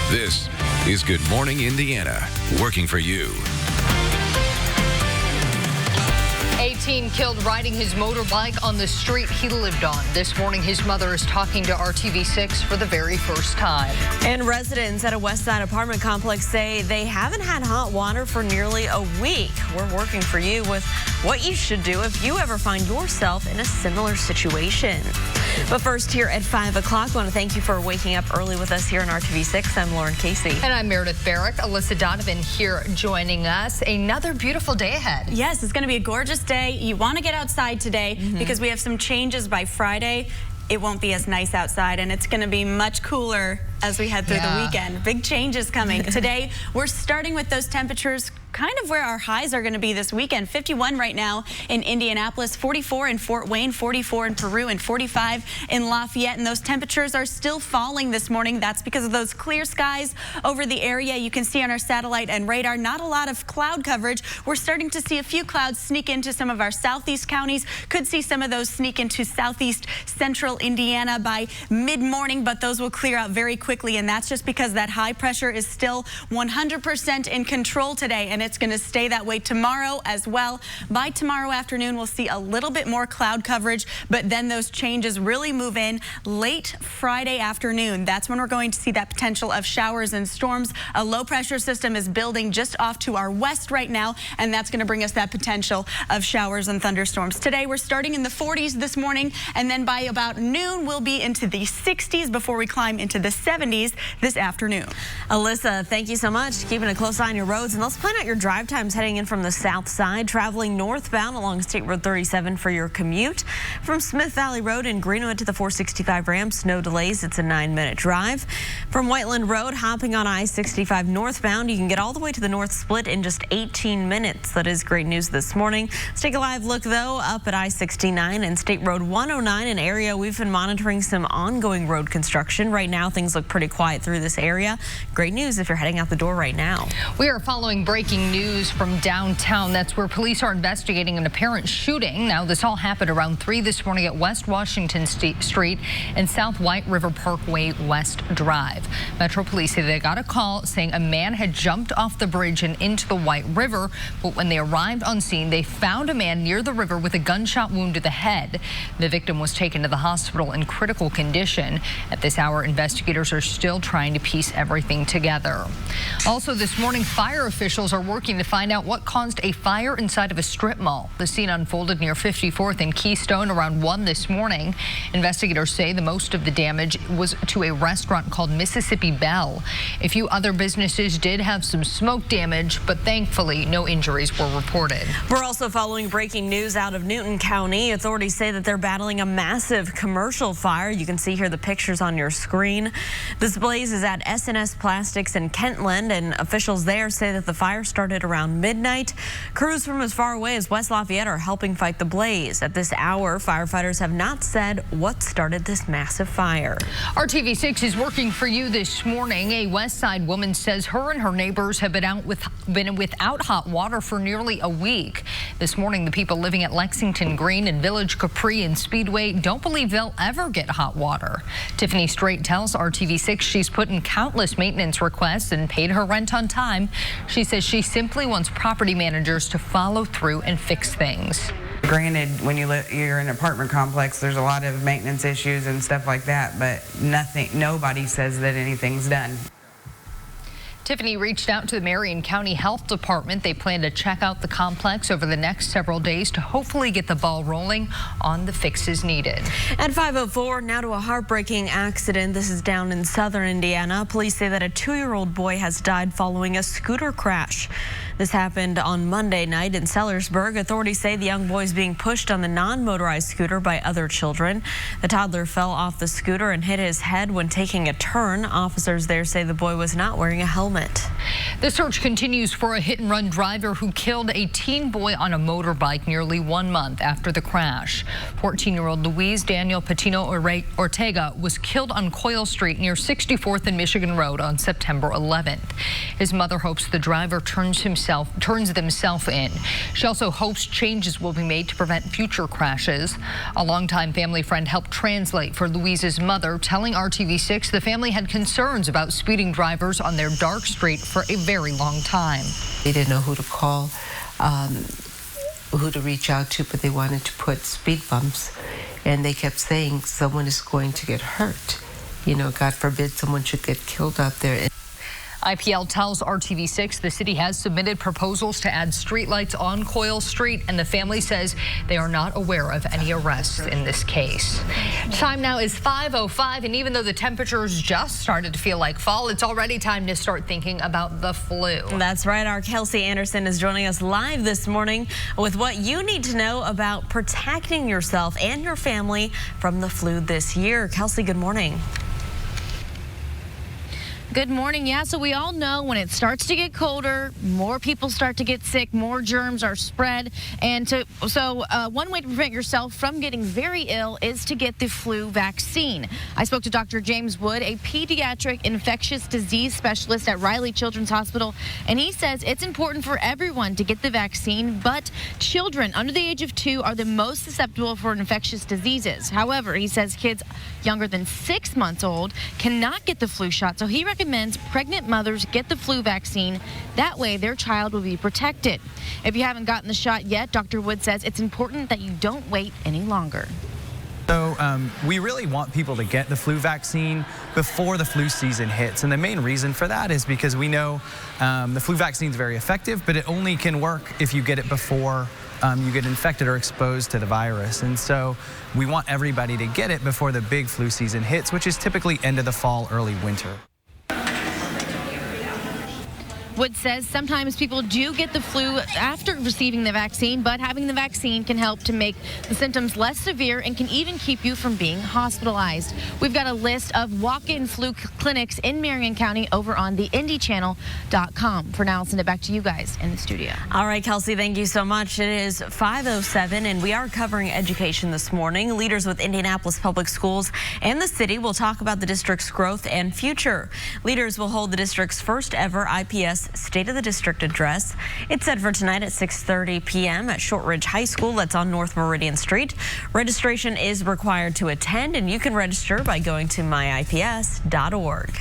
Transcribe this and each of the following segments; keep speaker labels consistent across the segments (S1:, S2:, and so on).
S1: This is Good Morning Indiana, working for you.
S2: 18 killed riding his motorbike on the street he lived on. This morning, his mother is talking to RTV6 for the very first time.
S3: And residents at a West Side apartment complex say they haven't had hot water for nearly a week. We're working for you with what you should do if you ever find yourself in a similar situation. But first, here at 5 o'clock, I want to thank you for waking up early with us here on RTV6. I'm Lauren Casey.
S2: And I'm Meredith Barrick. Alyssa Donovan here joining us. Another beautiful day ahead.
S4: Yes, it's going to be a gorgeous day. You want to get outside today because we have some changes by Friday. It won't be as nice outside, and it's going to be much cooler as we head through the weekend. Big changes coming. Today, we're starting with those temperatures kind of where our highs are going to be this weekend. 51 right now in Indianapolis, 44 in Fort Wayne, 44 in Peru, and 45 in Lafayette. And those temperatures are still falling this morning. That's because of those clear skies over the area. You can see on our satellite and radar, not a lot of cloud coverage. We're starting to see a few clouds sneak into some of our southeast counties. Could see some of those sneak into southeast central Indiana by mid-morning, but those will clear out very quickly. And that's just because that high pressure is still 100% in control today. And it's going to stay that way tomorrow as well. By tomorrow afternoon, we'll see a little bit more cloud coverage, but then those changes really move in late Friday afternoon. That's when we're going to see that potential of showers and storms. A low pressure system is building just off to our west right now, and that's going to bring us that potential of showers and thunderstorms. Today, we're starting in the 40s this morning, and then by about noon, we'll be into the 60s before we climb into the 70s this afternoon.
S3: Alyssa, thank you so much. Keeping a close eye on your roads, and let's plan out your drive times heading in from the south side, traveling northbound along State Road 37 for your commute. From Smith Valley Road in Greenwood to the 465 ramp, no delays. It's a 9-minute drive. From Whiteland Road, hopping on I-65 northbound, you can get all the way to the North Split in just 18 minutes. That is great news this morning. Let's take a live look, though, up at I-69 and State Road 109, an area we've been monitoring some ongoing road construction. Right now, things look pretty quiet through this area. Great news if you're heading out the door right now.
S2: We are following breaking news from downtown. That's where police are investigating an apparent shooting. Now, this all happened around 3 this morning at West Washington Street and South White River Parkway West Drive. Metro Police say they got a call saying a man had jumped off the bridge and into the White River, but when they arrived on scene, they found a man near the river with a gunshot wound to the head. The victim was taken to the hospital in critical condition. At this hour, investigators are still trying to piece everything together. Also this morning, fire officials are working to find out what caused a fire inside of a strip mall. The scene unfolded near 54th and Keystone around 1 this morning. Investigators say the most of the damage was to a restaurant called Mississippi Belle. A few other businesses did have some smoke damage, but thankfully no injuries were reported.
S3: We're also following breaking news out of Newton County. Authorities say that they're battling a massive commercial fire. You can see here the pictures on your screen. This blaze is at S&S Plastics in Kentland, and officials there say that the fire started around midnight. Crews from as far away as West Lafayette are helping fight the blaze. At this hour, firefighters have not said what started this massive fire.
S2: RTV6 is working for you this morning. A West Side woman says her and her neighbors have been without hot water for nearly a week. This morning, the people living at Lexington Green and Village Capri and Speedway don't believe they'll ever get hot water. Tiffany Strait tells RTV6 she's put in countless maintenance requests and paid her rent on time. She says she simply wants property managers to follow through and fix things.
S5: Granted, when you're in an apartment complex, there's a lot of maintenance issues and stuff like that, but nobody says that anything's done.
S2: Tiffany reached out to the Marion County Health Department. They plan to check out the complex over the next several days to hopefully get the ball rolling on the fixes needed.
S3: At 5:04, now to a heartbreaking accident. This is down in southern Indiana. Police say that a 2-year-old boy has died following a scooter crash. This happened on Monday night in Sellersburg. Authorities say the young boy is being pushed on the non-motorized scooter by other children. The toddler fell off the scooter and hit his head when taking a turn. Officers there say the boy was not wearing a helmet.
S2: The search continues for a hit-and-run driver who killed a teen boy on a motorbike nearly 1 month after the crash. 14-year-old Luis Daniel Patino Ortega was killed on Coyle Street near 64th and Michigan Road on September 11th. His mother hopes the driver turns himself themselves in. She also hopes changes will be made to prevent future crashes. A longtime family friend helped translate for Louise's mother, telling RTV6 the family had concerns about speeding drivers on their dark street for a very long time.
S6: They didn't know who to call, who to reach out to, but they wanted to put speed bumps. And they kept saying someone is going to get hurt. You know, God forbid someone should get killed out there.
S2: IPL tells RTV6 the city has submitted proposals to add streetlights on Coyle Street, and the family says they are not aware of any arrests in this case. Time now is 5:05, and even though the temperatures just started to feel like fall, it's already time to start thinking about the flu.
S3: That's right. Our Kelsey Anderson is joining us live this morning with what you need to know about protecting yourself and your family from the flu this year. Kelsey, good morning.
S7: Good morning. Yeah, so we all know when it starts to get colder, more people start to get sick, more germs are spread. And so one way to prevent yourself from getting very ill is to get the flu vaccine. I spoke to Dr. James Wood, a pediatric infectious disease specialist at Riley Children's Hospital, and he says it's important for everyone to get the vaccine, but children under the age of 2 are the most susceptible for infectious diseases. However, he says kids younger than 6 months old cannot get the flu shot, so he recommends pregnant mothers get the flu vaccine. That way their child will be protected. If you haven't gotten the shot yet, Dr. Wood says it's important that you don't wait any longer.
S8: So we really want people to get the flu vaccine before the flu season hits. And the main reason for that is because we know the flu vaccine is very effective, but it only can work if you get it before you get infected or exposed to the virus. And so we want everybody to get it before the big flu season hits, which is typically end of the fall, early winter.
S7: Wood says sometimes people do get the flu after receiving the vaccine, but having the vaccine can help to make the symptoms less severe and can even keep you from being hospitalized. We've got a list of walk-in flu clinics in Marion County over on the IndyChannel.com. For now, I'll send it back to you guys in the studio.
S3: All right, Kelsey, thank you so much. It is 5:07, and we are covering education this morning. Leaders with Indianapolis Public Schools and the city will talk about the district's growth and future. Leaders will hold the district's first ever IPS State of the District address. It's set for tonight at 6:30 p.m. at Shortridge High School. That's on North Meridian Street. Registration is required to attend, and you can register by going to myips.org.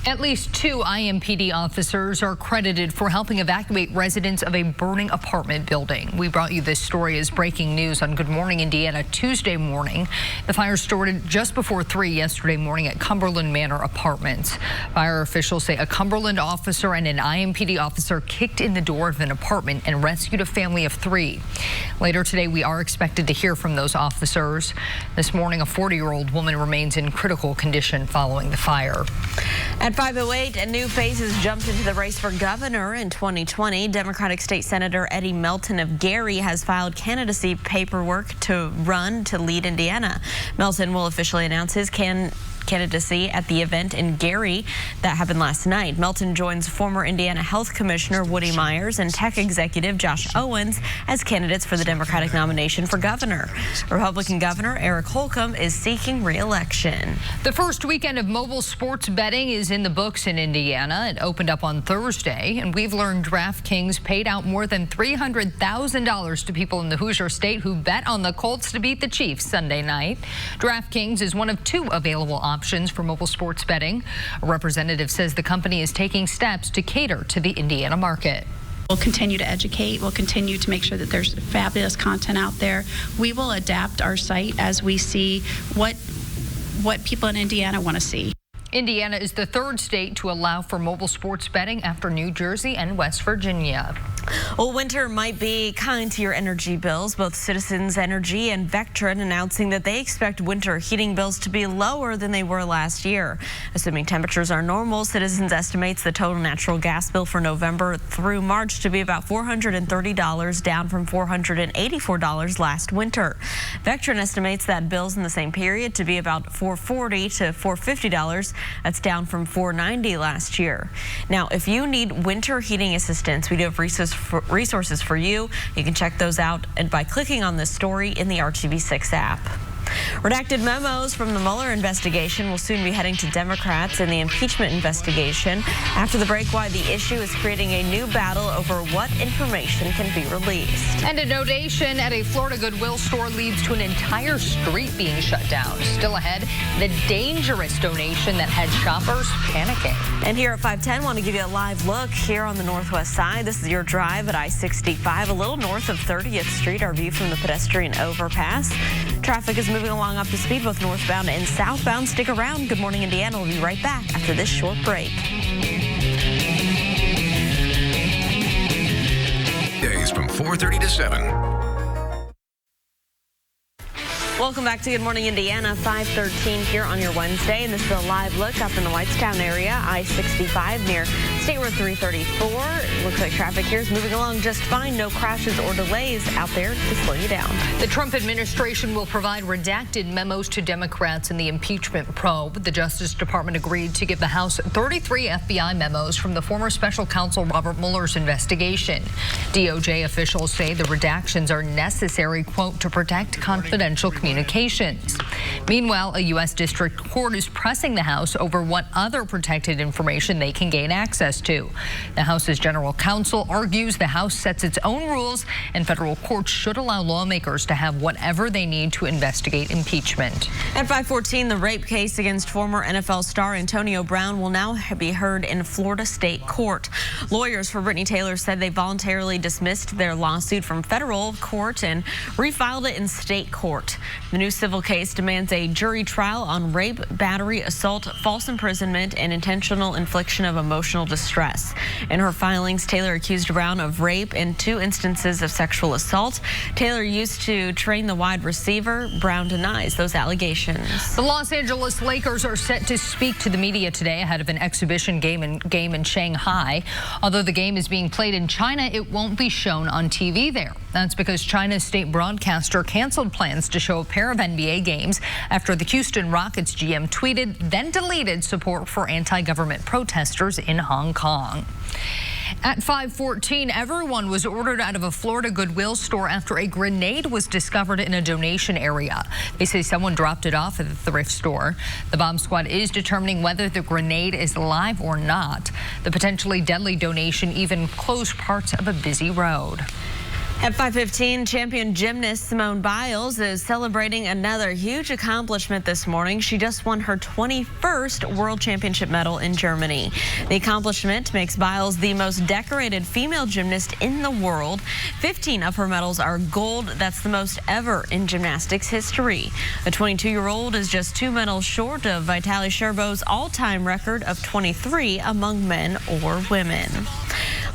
S2: At least 2 IMPD officers are credited for helping evacuate residents of a burning apartment building. We brought you this story as breaking news on Good Morning Indiana Tuesday morning. The fire started just before 3 yesterday morning at Cumberland Manor Apartments. Fire officials say a Cumberland officer and an IMPD officer kicked in the door of an apartment and rescued a family of 3. Later today, we are expected to hear from those officers. This morning, a 40-year-old woman remains in critical condition following the fire.
S3: At 5:08, new faces jumped into the race for governor in 2020. Democratic State Senator Eddie Melton of Gary has filed candidacy paperwork to run to lead Indiana. Melton will officially announce his candidacy at the event in Gary that happened last night. Melton joins former Indiana Health Commissioner Woody Myers and tech executive Josh Owens as candidates for the Democratic nomination for governor. Republican Governor Eric Holcomb is seeking re-election.
S2: The first weekend of mobile sports betting is in the books in Indiana. It opened up on Thursday, and we've learned DraftKings paid out more than $300,000 to people in the Hoosier State who bet on the Colts to beat the Chiefs Sunday night. DraftKings is one of 2 available options for mobile sports betting. A representative says the company is taking steps to cater to the Indiana market.
S9: We'll continue to educate. We'll continue to make sure that there's fabulous content out there. We will adapt our site as we see what people in Indiana want to see.
S2: Indiana is the 3rd state to allow for mobile sports betting after New Jersey and West Virginia.
S3: Well, winter might be kind to your energy bills. Both Citizens Energy and Vectren announcing that they expect winter heating bills to be lower than they were last year. Assuming temperatures are normal, Citizens estimates the total natural gas bill for November through March to be about $430, down from $484 last winter. Vectren estimates that bills in the same period to be about $440 to $450. That's down from $490 last year. Now, if you need winter heating assistance, we do have resources for you. You can check those out by clicking on this story in the RTV6 app. Redacted memos from the Mueller investigation will soon be heading to Democrats in the impeachment investigation. After the break, why the issue is creating a new battle over what information can be released.
S2: And a donation at a Florida Goodwill store leads to an entire street being shut down. Still ahead, the dangerous donation that had shoppers panicking.
S3: And here at 510, want to give you a live look here on the northwest side. This is your drive at I-65, a little north of 30th Street. Our view from the pedestrian overpass. Traffic is moving along up to speed, both northbound and southbound. Stick around. Good Morning Indiana. We'll be right back after this short break.
S1: Days from 4:30 to 7.
S3: Welcome back to Good Morning Indiana, 5:13 here on your Wednesday. And this is a live look up in the Whitestown area, I-65 near State Road 334. Looks like traffic here is moving along just fine. No crashes or delays out there to slow you down.
S2: The Trump administration will provide redacted memos to Democrats in the impeachment probe. The Justice Department agreed to give the House 33 FBI memos from the former special counsel Robert Mueller's investigation. DOJ officials say the redactions are necessary, quote, to protect confidential communications. Meanwhile, a U.S. district court is pressing the House over what other protected information they can gain access to. The House's general counsel argues the House sets its own rules and federal courts should allow lawmakers to have whatever they need to investigate impeachment.
S3: At 5:14, the rape case against former NFL star Antonio Brown will now be heard in Florida State Court. Lawyers for Brittany Taylor said they voluntarily dismissed their lawsuit from federal court and refiled it in state court. The new civil case demands a jury trial on rape, battery, assault, false imprisonment, and intentional infliction of emotional distress. In her filings, Taylor accused Brown of rape and 2 instances of sexual assault. Taylor used to train the wide receiver. Brown denies those allegations.
S2: The Los Angeles Lakers are set to speak to the media today ahead of an exhibition game in Shanghai. Although the game is being played in China, it won't be shown on TV there. That's because China's state broadcaster canceled plans to show a pair of NBA games after the Houston Rockets GM tweeted, then deleted support for anti-government protesters in Hong Kong. At 5:14, everyone was ordered out of a Florida Goodwill store after a grenade was discovered in a donation area. They say someone dropped it off at the thrift store. The bomb squad is determining whether the grenade is live or not. The potentially deadly donation even closed parts of a busy road.
S3: At 5:15, champion gymnast Simone Biles is celebrating another huge accomplishment this morning. She just won her 21st World Championship medal in Germany. The accomplishment makes Biles the most decorated female gymnast in the world. 15 of her medals are gold. That's the most ever in gymnastics history. The 22-year-old is just 2 medals short of Vitaly Sherbo's all-time record of 23 among men or women.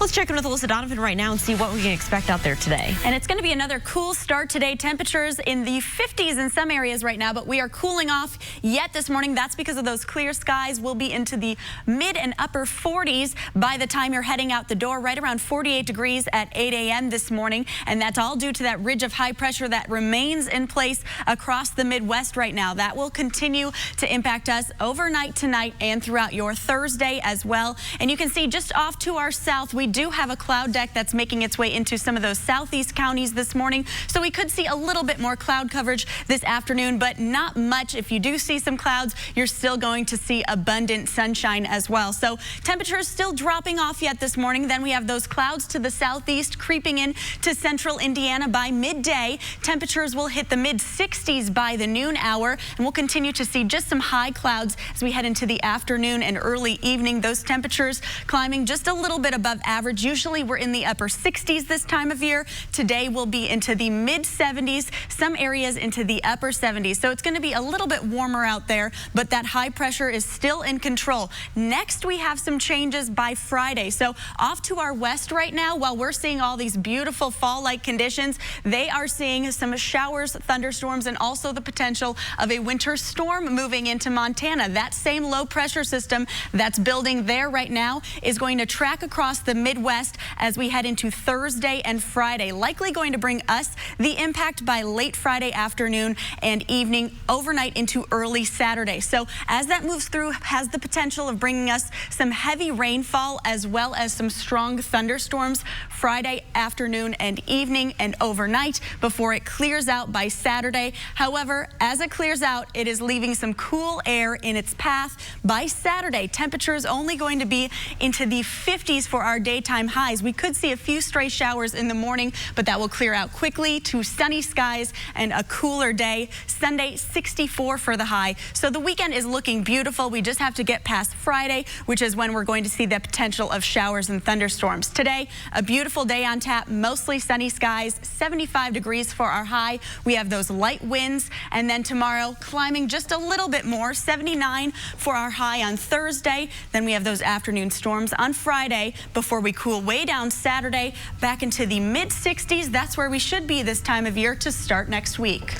S3: Let's check in with Alyssa Donovan right now and see what we can expect out there today.
S4: And it's going to be another cool start today. Temperatures in the 50s in some areas right now, but we are cooling off yet this morning. That's because of those clear skies. We'll be into the mid and upper 40s by the time you're heading out the door, right around 48 degrees at 8 a.m. this morning. And that's all due to that ridge of high pressure that remains in place across the Midwest right now. That will continue to impact us overnight tonight and throughout your Thursday as well. And you can see just off to our south, we do have a cloud deck that's making its way into some of those southeast counties this morning. So we could see a little bit more cloud coverage this afternoon, but not much. If you do see some clouds, you're still going to see abundant sunshine as well. So temperatures still dropping off yet this morning. Then we have those clouds to the southeast creeping in to central Indiana by midday. Temperatures will hit the mid-60s by the noon hour, and we'll continue to see just some high clouds as we head into the afternoon and early evening. Those temperatures climbing just a little bit above average. Usually we're in the upper 60s this time of year. Today we'll be into the mid 70s, some areas into the upper 70s. So it's going to be a little bit warmer out there, but that high pressure is still in control. Next, we have some changes by Friday. So off to our west right now, while we're seeing all these beautiful fall-like conditions, they are seeing some showers, thunderstorms, and also the potential of a winter storm moving into Montana. That same low pressure system that's building there right now is going to track across the Midwest as we head into Thursday and Friday, likely going to bring us the impact by late Friday afternoon and evening, overnight into early Saturday. So as that moves through, has the potential of bringing us some heavy rainfall as well as some strong thunderstorms Friday afternoon, and evening and overnight before it clears out by Saturday. However, as it clears out, it is leaving some cool air in its path. By Saturday, temperatures only going to be into the 50s for our daytime highs. We could see a few stray showers in the morning, but that will clear out quickly to sunny skies and a cooler day. Sunday, 64 for the high. So the weekend is looking beautiful. We just have to get past Friday, which is when we're going to see the potential of showers and thunderstorms. Today, a beautiful day on tap, mostly sunny skies, 75 degrees for our high. We have those light winds, and then tomorrow climbing just a little bit more, 79 for our high on Thursday. Then we have those afternoon storms on Friday before we cool way down Saturday back into the mid-60s. That's where we should be this time of year to start next week.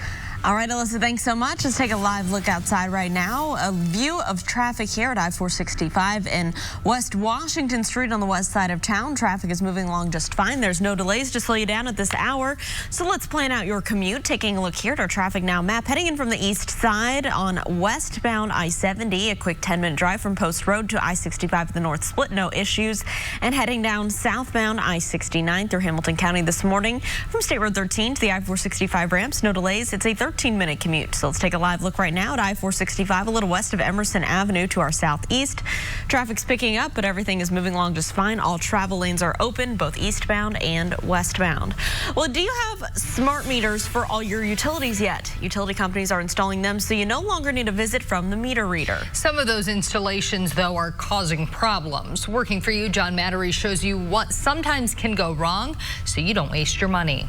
S3: All right, Alyssa, thanks so much. Let's take a live look outside right now. A view of traffic here at I-465 and West Washington Street on the west side of town. Traffic is moving along just fine. There's no delays to slow you down at this hour. So let's plan out your commute. Taking a look here at our traffic now map. Heading in from the east side on westbound I-70, a quick 10-minute drive from Post Road to I-65 at the north split. No issues. And heading down southbound I-69 through Hamilton County this morning from State Road 13 to the I-465 ramps. No delays. It's a 13-minute commute. So let's take a live look right now at I-465, a little west of Emerson Avenue to our southeast. Traffic's picking up, but everything is moving along just fine. All travel lanes are open, both eastbound and westbound. Well, do you have smart meters for all your utilities yet? Utility companies are installing them, so you no longer need a visit from the meter reader.
S2: Some of those installations, though, are causing problems. Working for you, John Mattery shows you what sometimes can go wrong so you don't waste your money.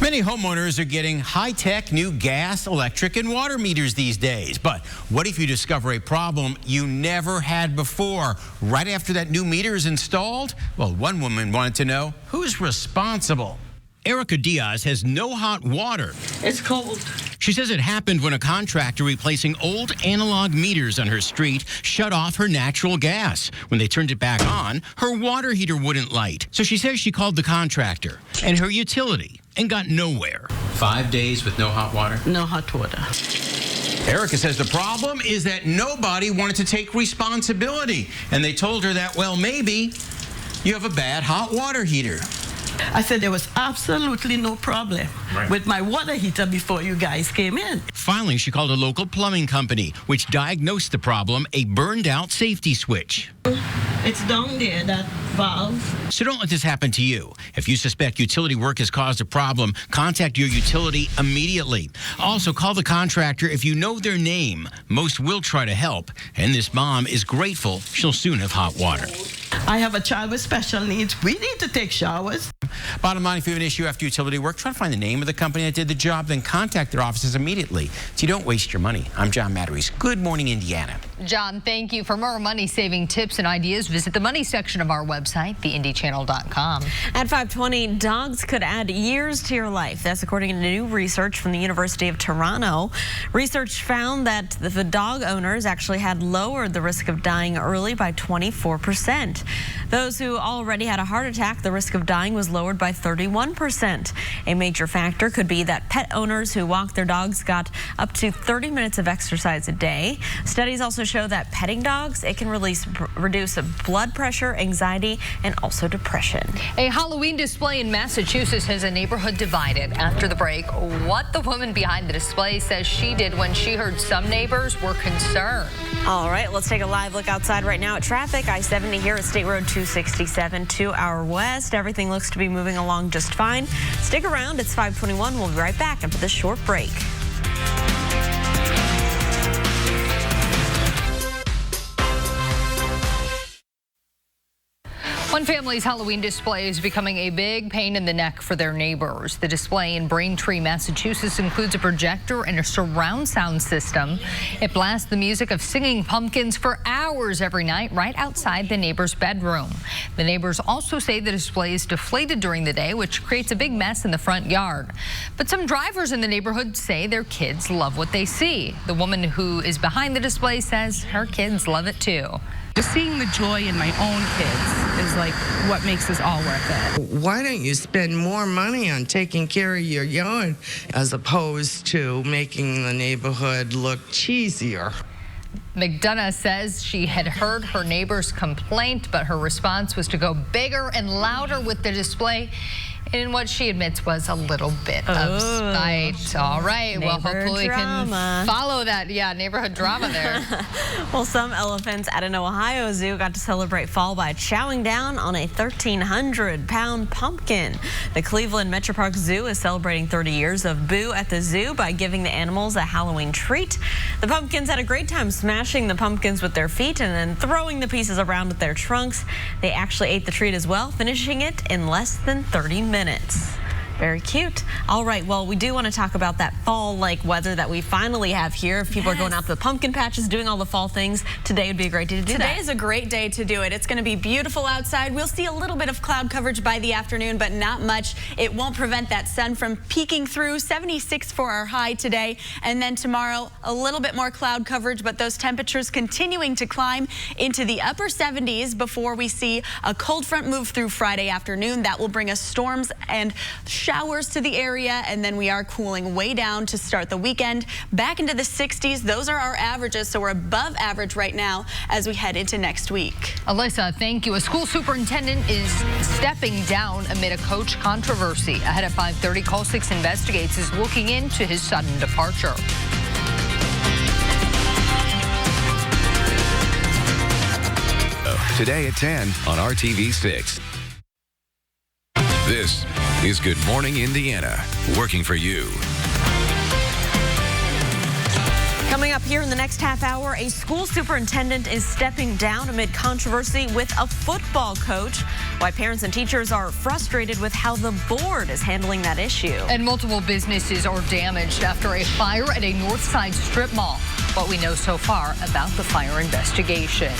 S10: Many homeowners are getting high-tech new gas, electric, and water meters these days. But what if you discover a problem you never had before right after that new meter is installed? Well, one woman wanted to know who's responsible. Erica Diaz has no hot water.
S11: It's cold.
S10: She says it happened when a contractor replacing old analog meters on her street shut off her natural gas. When they turned it back on, her water heater wouldn't light. So she says she called the contractor and her utility and got nowhere. 5 days with no hot water?
S11: No hot water.
S10: Erica says the problem is that nobody wanted to take responsibility. And they told her that, well, maybe you have a bad hot water heater.
S11: I said there was absolutely no problem with my water heater before you guys came in.
S10: Finally, she called a local plumbing company, which diagnosed the problem, a burned-out safety switch.
S11: It's down there, that valve.
S10: So don't let this happen to you. If you suspect utility work has caused a problem, contact your utility immediately. Also, call the contractor if you know their name. Most will try to help, and this mom is grateful she'll soon have hot water.
S11: I have a child with special needs. We need to take showers.
S10: Bottom line, if you have an issue after utility work, try to find the name of the company that did the job, then contact their offices immediately so you don't waste your money. I'm John Mattery. Good morning, Indiana.
S2: John, thank you. For more money-saving tips and ideas, visit the money section of our website, theindychannel.com.
S3: At 5:20, dogs could add years to your life. That's according to new research from the University of Toronto. Research found that the dog owners actually had lowered the risk of dying early by 24%. Those who already had a heart attack, the risk of dying was lowered by 31%. A major factor could be that pet owners who walk their dogs got up to 30 minutes of exercise a day. Studies also show that petting dogs, it can reduce blood pressure, anxiety, and also depression.
S2: A Halloween display in Massachusetts has a neighborhood divided. After the break, what the woman behind the display says she did when she heard some neighbors were concerned.
S3: All right, let's take a live look outside right now at traffic. I-70 here at State Road 267 to our west. Everything looks to be moving along just fine. Stick around. It's 5:21. We'll be right back after this short break.
S2: One family's Halloween display is becoming a big pain in the neck for their neighbors. The display in Braintree, Massachusetts includes a projector and a surround sound system. It blasts the music of singing pumpkins for hours every night right outside the neighbor's bedroom. The neighbors also say the display is deflated during the day, which creates a big mess in the front yard. But some drivers in the neighborhood say their kids love what they see. The woman who is behind the display says her kids love it too.
S12: Just seeing the joy in my own kids is like what makes this all worth it.
S13: Why don't you spend more money on taking care of your yard as opposed to making the neighborhood look cheesier?
S2: McDonough says she had heard her neighbor's complaint, but her response was to go bigger and louder with the display in what she admits was a little bit of spite. All right, well, hopefully we can follow that. Yeah, neighborhood drama there.
S3: Well, some elephants at an Ohio zoo got to celebrate fall by chowing down on a 1,300-pound pumpkin. The Cleveland Metro Park Zoo is celebrating 30 years of Boo at the Zoo by giving the animals a Halloween treat. The pumpkins had a great time smashing the pumpkins with their feet and then throwing the pieces around with their trunks. They actually ate the treat as well, finishing it in less than 30 minutes. Very cute. All right, well, we do want to talk about that fall-like weather that we finally have here. If people are going out to the pumpkin patches, doing all the fall things, today would be a great day to do that.
S4: Today is a great day to do it. It's going to be beautiful outside. We'll see a little bit of cloud coverage by the afternoon, but not much. It won't prevent that sun from peeking through. 76 for our high today, and then tomorrow a little bit more cloud coverage, but those temperatures continuing to climb into the upper 70s before we see a cold front move through Friday afternoon. That will bring us storms and showers to the area, and then we are cooling way down to start the weekend. Back into the 60s. Those are our averages, so we're above average right now as we head into next week.
S2: Alyssa, thank you. A school superintendent is stepping down amid a coach controversy. Ahead at 5:30, Call 6 Investigates is looking into his sudden departure.
S1: Today at 10 on RTV6. This is Good Morning Indiana, working for you.
S3: Coming up here in the next half hour, a school superintendent is stepping down amid controversy with a football coach. Why parents and teachers are frustrated with how the board is handling that issue.
S2: And multiple businesses are damaged after a fire at a North Side strip mall. What we know so far about the fire investigation.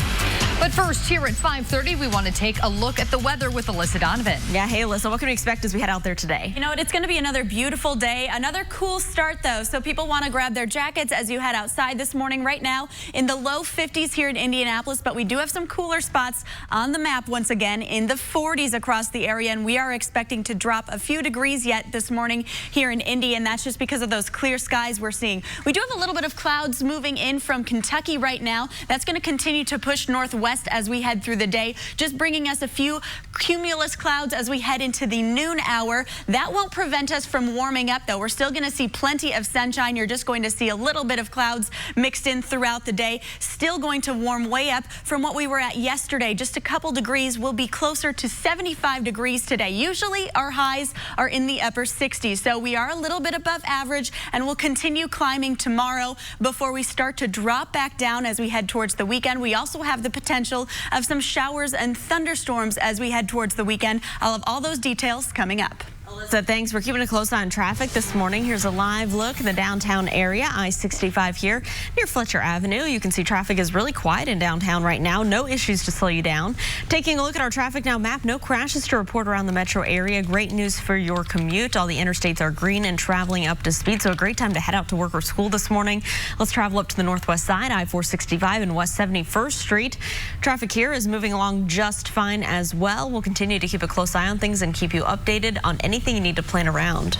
S2: But first, here at 5:30, we want to take a look at the weather with Alyssa Donovan.
S3: Yeah, hey, Alyssa, what can we expect as we head out there today?
S4: You know what? It's going to be another beautiful day. Another cool start, though, so people want to grab their jackets as you head outside this morning. Right now, in the low 50s here in Indianapolis, but we do have some cooler spots on the map once again in the 40s across the area, and we are expecting to drop a few degrees yet this morning here in Indy, and that's just because of those clear skies we're seeing. We do have a little bit of clouds moving in from Kentucky right now. That's going to continue to push northwest as we head through the day, just bringing us a few cumulus clouds as we head into the noon hour. That won't prevent us from warming up, though. We're still going to see plenty of sunshine. You're just going to see a little bit of clouds mixed in throughout the day. Still going to warm way up from what we were at yesterday. Just a couple degrees. We'll be closer to 75 degrees today. Usually our highs are in the upper 60s, so we are a little bit above average, and we'll continue climbing tomorrow before we start to drop back down as we head towards the weekend. We also have the potential of some showers and thunderstorms as we head towards the weekend. I'll have all those details coming up.
S3: Alyssa, thanks. We're keeping a close eye on traffic this morning. Here's a live look in the downtown area, I-65 here near Fletcher Avenue. You can see traffic is really quiet in downtown right now. No issues to slow you down. Taking a look at our traffic now map, no crashes to report around the metro area. Great news for your commute. All the interstates are green and traveling up to speed, so a great time to head out to work or school this morning. Let's travel up to the northwest side, I-465 and West 71st Street. Traffic here is moving along just fine as well. We'll continue to keep a close eye on things and keep you updated on anything you need to plan around.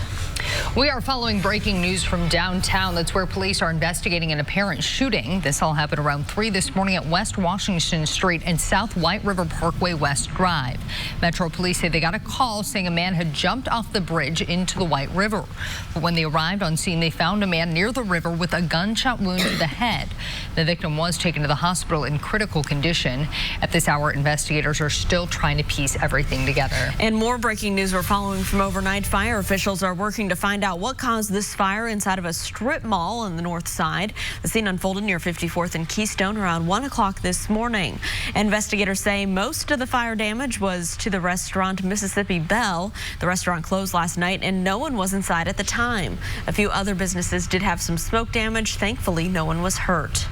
S2: We are following breaking news from downtown. That's where police are investigating an apparent shooting. This all happened around 3 this morning at West Washington Street and South White River Parkway West Drive. Metro police say they got a call saying a man had jumped off the bridge into the White River. But when they arrived on scene, they found a man near the river with a gunshot wound to the head. The victim was taken to the hospital in critical condition. At this hour, investigators are still trying to piece everything together.
S3: And more breaking news we're following from overnight. Fire officials are working to find out what caused this fire inside of a strip mall on the north side. The scene unfolded near 54th and Keystone around 1 o'clock this morning. Investigators say most of the fire damage was to the restaurant Mississippi Belle. The restaurant closed last night and no one was inside at the time. A few other businesses did have some smoke damage. Thankfully, no one was hurt.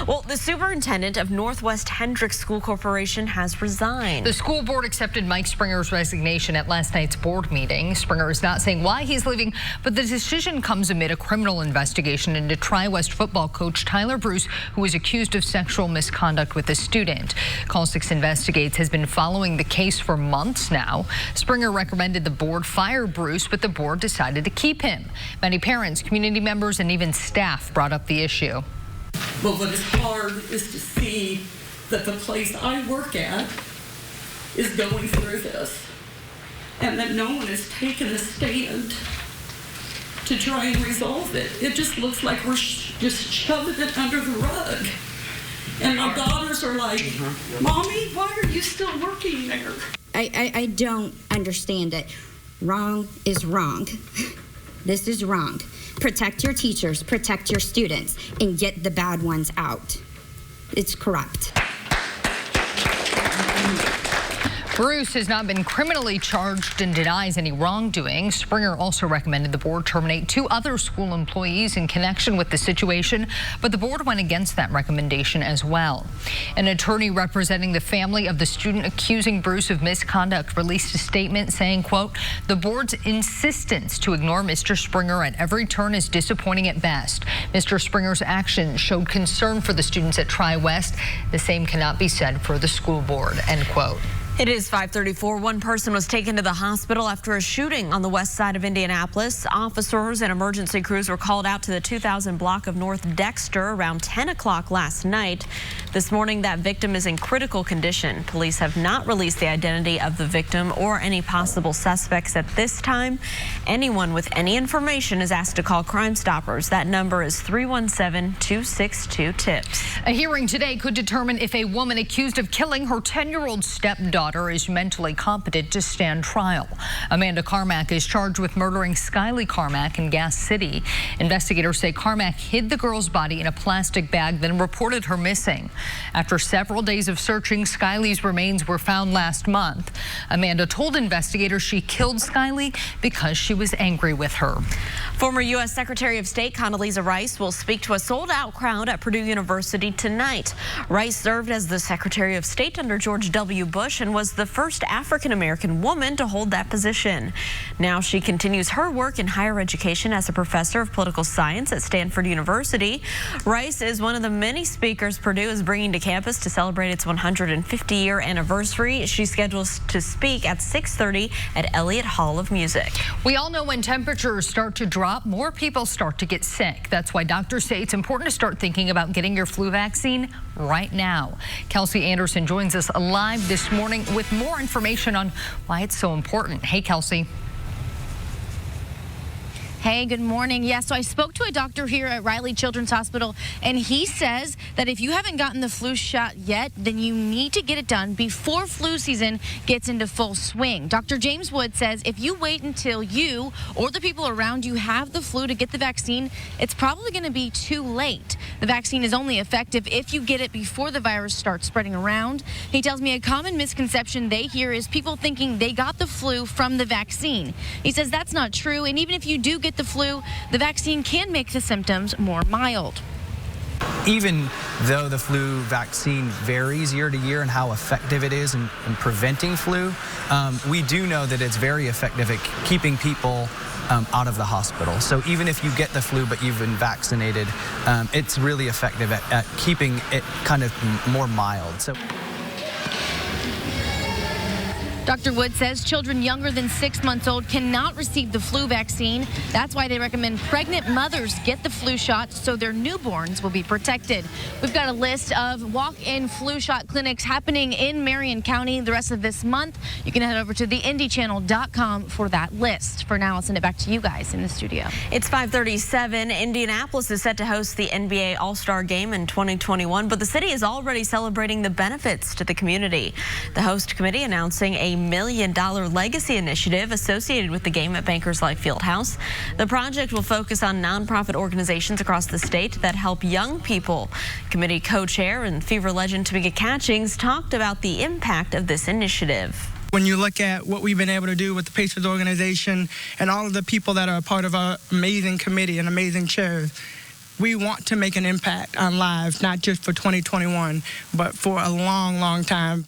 S3: Well, the superintendent of Northwest Hendricks School Corporation has resigned.
S2: The school board accepted Mike Springer's resignation at last night's board meeting. Springer is not saying why he's leaving, but the decision comes amid a criminal investigation into Tri-West football coach Tyler Bruce, who was accused of sexual misconduct with a student. Call 6 Investigates has been following the case for months now. Springer recommended the board fire Bruce, but the board decided to keep him. Many parents, community members, and even staff brought up the issue.
S14: But what is hard is to see that the place I work at is going through this, and that no one has taken a stand to try and resolve it. It just looks like we're just shoving it under the rug. And my daughters are like, Mommy, why are you still working there?
S15: I don't understand it. Wrong is wrong. This is wrong. Protect your teachers, protect your students, and get the bad ones out. It's corrupt.
S2: Bruce has not been criminally charged and denies any wrongdoing. Springer also recommended the board terminate 2 other school employees in connection with the situation, but the board went against that recommendation as well. An attorney representing the family of the student accusing Bruce of misconduct released a statement saying, quote, "The board's insistence to ignore Mr. Springer at every turn is disappointing at best. Mr. Springer's actions showed concern for the students at Tri-West. The same cannot be said for the school board," end quote.
S3: It is 5:34. One person was taken to the hospital after a shooting on the west side of Indianapolis. Officers and emergency crews were called out to the 2000 block of North Dexter around 10 o'clock last night. This morning, that victim is in critical condition. Police have not released the identity of the victim or any possible suspects at this time. Anyone with any information is asked to call Crime Stoppers. That number is 317-262-TIPS.
S2: A hearing today could determine if a woman accused of killing her 10-year-old stepdaughter is mentally competent to stand trial. Amanda Carmack is charged with murdering Skylee Carmack in Gas City. Investigators say Carmack hid the girl's body in a plastic bag, then reported her missing. After several days of searching, Skylee's remains were found last month. Amanda told investigators she killed Skylee because she was angry with her.
S3: Former U.S. Secretary of State Condoleezza Rice will speak to a sold-out crowd at Purdue University tonight. Rice served as the Secretary of State under George W. Bush and was the first African-American woman to hold that position. Now she continues her work in higher education as a professor of political science at Stanford University. Rice is one of the many speakers Purdue is bringing to campus to celebrate its 150-year anniversary. She's scheduled to speak at 6:30 at Elliott Hall of Music.
S2: We all know when temperatures start to drop, more people start to get sick. That's why doctors say it's important to start thinking about getting your flu vaccine right now. Kelsey Anderson joins us live this morning with more information on why it's so important. Hey, Kelsey.
S7: Hey, good morning. Yeah, so I spoke to a doctor here at Riley Children's Hospital, and he says that if you haven't gotten the flu shot yet, then you need to get it done before flu season gets into full swing. Dr. James Wood says if you wait until you or the people around you have the flu to get the vaccine, it's probably going to be too late. The vaccine is only effective if you get it before the virus starts spreading around. He tells me a common misconception they hear is people thinking they got the flu from the vaccine. He says that's not true, and even if you do get the flu, the vaccine can make the symptoms more mild.
S8: Even though the flu vaccine varies year to year and how effective it is in preventing flu, we do know that it's very effective at keeping people out of the hospital. So even if you get the flu but you've been vaccinated, it's really effective at keeping it kind of more mild. So.
S7: Dr. Wood says children younger than 6 months old cannot receive the flu vaccine. That's why they recommend pregnant mothers get the flu shot so their newborns will be protected. We've got a list of walk-in flu shot clinics happening in Marion County the rest of this month. You can head over to theindychannel.com for that list. For now, I'll send it back to you guys in the studio.
S3: It's 5:37. Indianapolis is set to host the NBA All-Star Game in 2021, but the city is already celebrating the benefits to the community. The host committee announcing a $1 million legacy initiative associated with the game at Bankers Life Fieldhouse. The project will focus on nonprofit organizations across the state that help young people. Committee co-chair and Fever legend Tamika Catchings talked about the impact of this initiative.
S16: When you look at what we've been able to do with the Pacers organization and all of the people that are a part of our amazing committee and amazing chairs, we want to make an impact on lives, not just for 2021, but for a long, long time.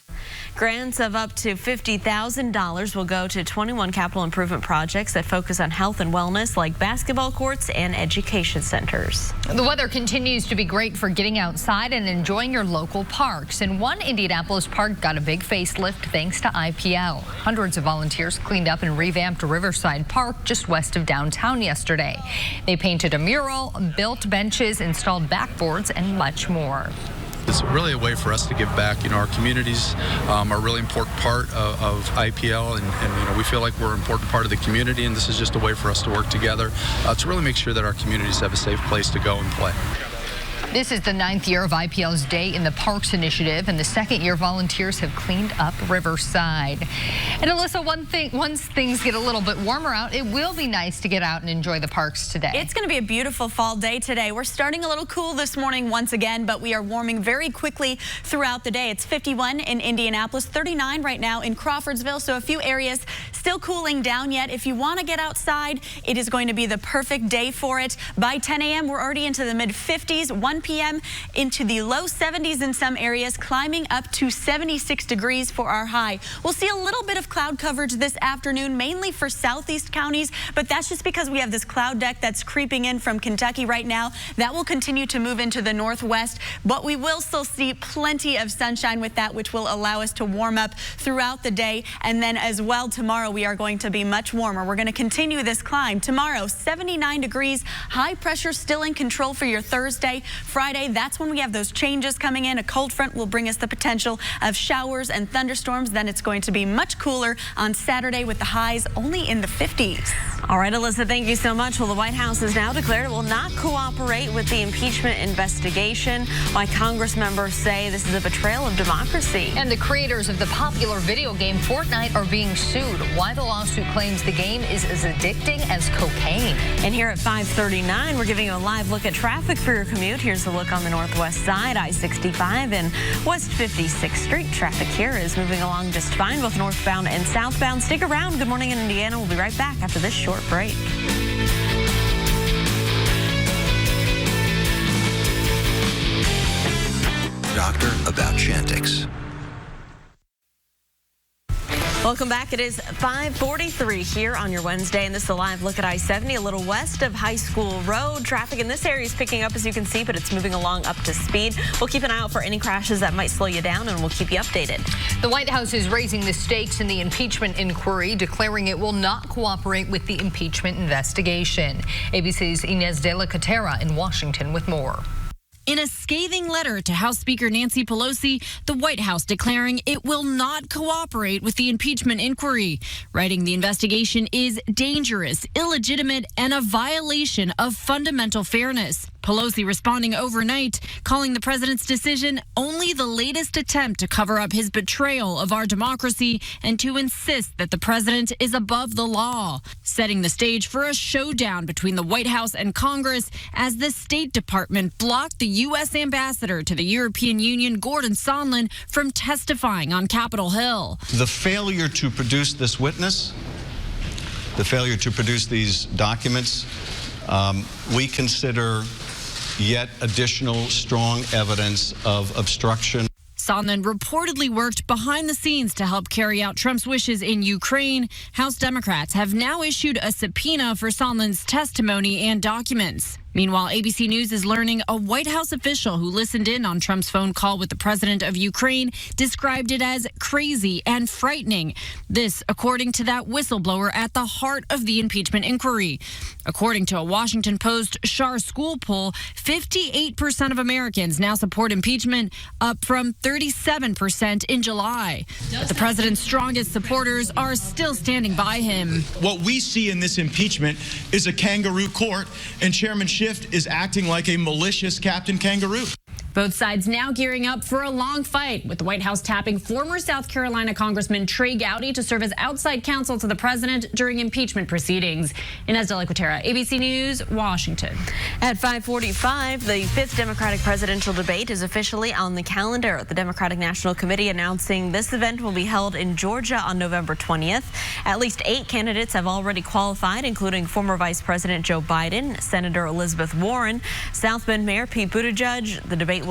S3: Grants of up to $50,000 will go to 21 capital improvement projects that focus on health and wellness, like basketball courts and education centers.
S2: The weather continues to be great for getting outside and enjoying your local parks. And one Indianapolis park got a big facelift thanks to IPL. Hundreds of volunteers cleaned up and revamped Riverside Park just west of downtown yesterday. They painted a mural, built benches, installed backboards, and much more.
S17: It's really a way for us to give back. Our communities are a really important part of IPL, and we feel like we're an important part of the community, and this is just a way for us to work together to really make sure that our communities have a safe place to go and play.
S2: This is the 9th year of IPL's Day in the Parks initiative, and the 2nd year volunteers have cleaned up Riverside. And Alyssa, once things get a little bit warmer out, it will be nice to get out and enjoy the parks today.
S4: It's going to be a beautiful fall day today. We're starting a little cool this morning once again, but we are warming very quickly throughout the day. It's 51 in Indianapolis, 39 right now in Crawfordsville, so a few areas still cooling down yet. If you want to get outside, it is going to be the perfect day for it. By 10 a.m., we're already into the mid-50s. 1 p.m. into the low 70s in some areas, climbing up to 76 degrees for our high. We'll see a little bit of cloud coverage this afternoon, mainly for southeast counties, but that's just because we have this cloud deck that's creeping in from Kentucky right now. That will continue to move into the northwest, but we will still see plenty of sunshine with that, which will allow us to warm up throughout the day. And then as well, tomorrow we are going to be much warmer. We're going to continue this climb. Tomorrow, 79 degrees, high pressure still in control for your Thursday. Friday, that's when we have those changes coming in. A cold front will bring us the potential of showers and thunderstorms. Then it's going to be much cooler on Saturday with the highs only in the 50s.
S3: All right, Alyssa, thank you so much. Well, the White House has now declared it will not cooperate with the impeachment investigation. Why Congress members say this is a betrayal of democracy.
S2: And the creators of the popular video game Fortnite are being sued. Why the lawsuit claims the game is as addicting as cocaine.
S3: And here at 5:39, we're giving you a live look at traffic for your commute. Here's a look on the northwest side, I-65 and West 56th Street. Traffic here is moving along just fine, both northbound and southbound. Stick around. Good morning in Indiana. We'll be right back after this short break.
S1: Doctor about Chantix.
S3: Welcome back. It is 5:43 here on your Wednesday, and this is a live look at I-70, a little west of High School Road. Traffic in this area is picking up, as you can see, but it's moving along up to speed. We'll keep an eye out for any crashes that might slow you down, and we'll keep you updated.
S2: The White House is raising the stakes in the impeachment inquiry, declaring it will not cooperate with the impeachment investigation. ABC's Inez de la Catera in Washington with more.
S18: In a scathing letter to House Speaker Nancy Pelosi, the White House declaring it will not cooperate with the impeachment inquiry, writing the investigation is dangerous, illegitimate, and a violation of fundamental fairness. Pelosi responding overnight, calling the president's decision only the latest attempt to cover up his betrayal of our democracy and to insist that the president is above the law, setting the stage for a showdown between the White House and Congress as the State Department blocked the U.S. ambassador to the European Union, Gordon Sondland, from testifying on Capitol Hill.
S19: The failure to produce this witness, the failure to produce these documents, we consider yet additional strong evidence of obstruction.
S18: Sondland reportedly worked behind the scenes to help carry out Trump's wishes in Ukraine. House Democrats have now issued a subpoena for Sondland's testimony and documents. Meanwhile, ABC News is learning a White House official who listened in on Trump's phone call with the president of Ukraine described it as crazy and frightening. This, according to that whistleblower at the heart of the impeachment inquiry. According to a Washington Post Schar School poll, 58% of Americans now support impeachment, up from 37% in July. But the president's strongest supporters are still standing by him.
S20: What we see in this impeachment is a kangaroo court, and Chairman Schiff is acting like a malicious Captain Kangaroo.
S18: Both sides now gearing up for a long fight, with the White House tapping former South Carolina Congressman Trey Gowdy to serve as outside counsel to the president during impeachment proceedings. Inez de la Catera, ABC News, Washington.
S3: At 5:45, the 5th Democratic presidential debate is officially on the calendar. The Democratic National Committee announcing this event will be held in Georgia on November 20th. At least 8 candidates have already qualified, including former Vice President Joe Biden, Senator Elizabeth Warren, South Bend Mayor Pete Buttigieg. The debate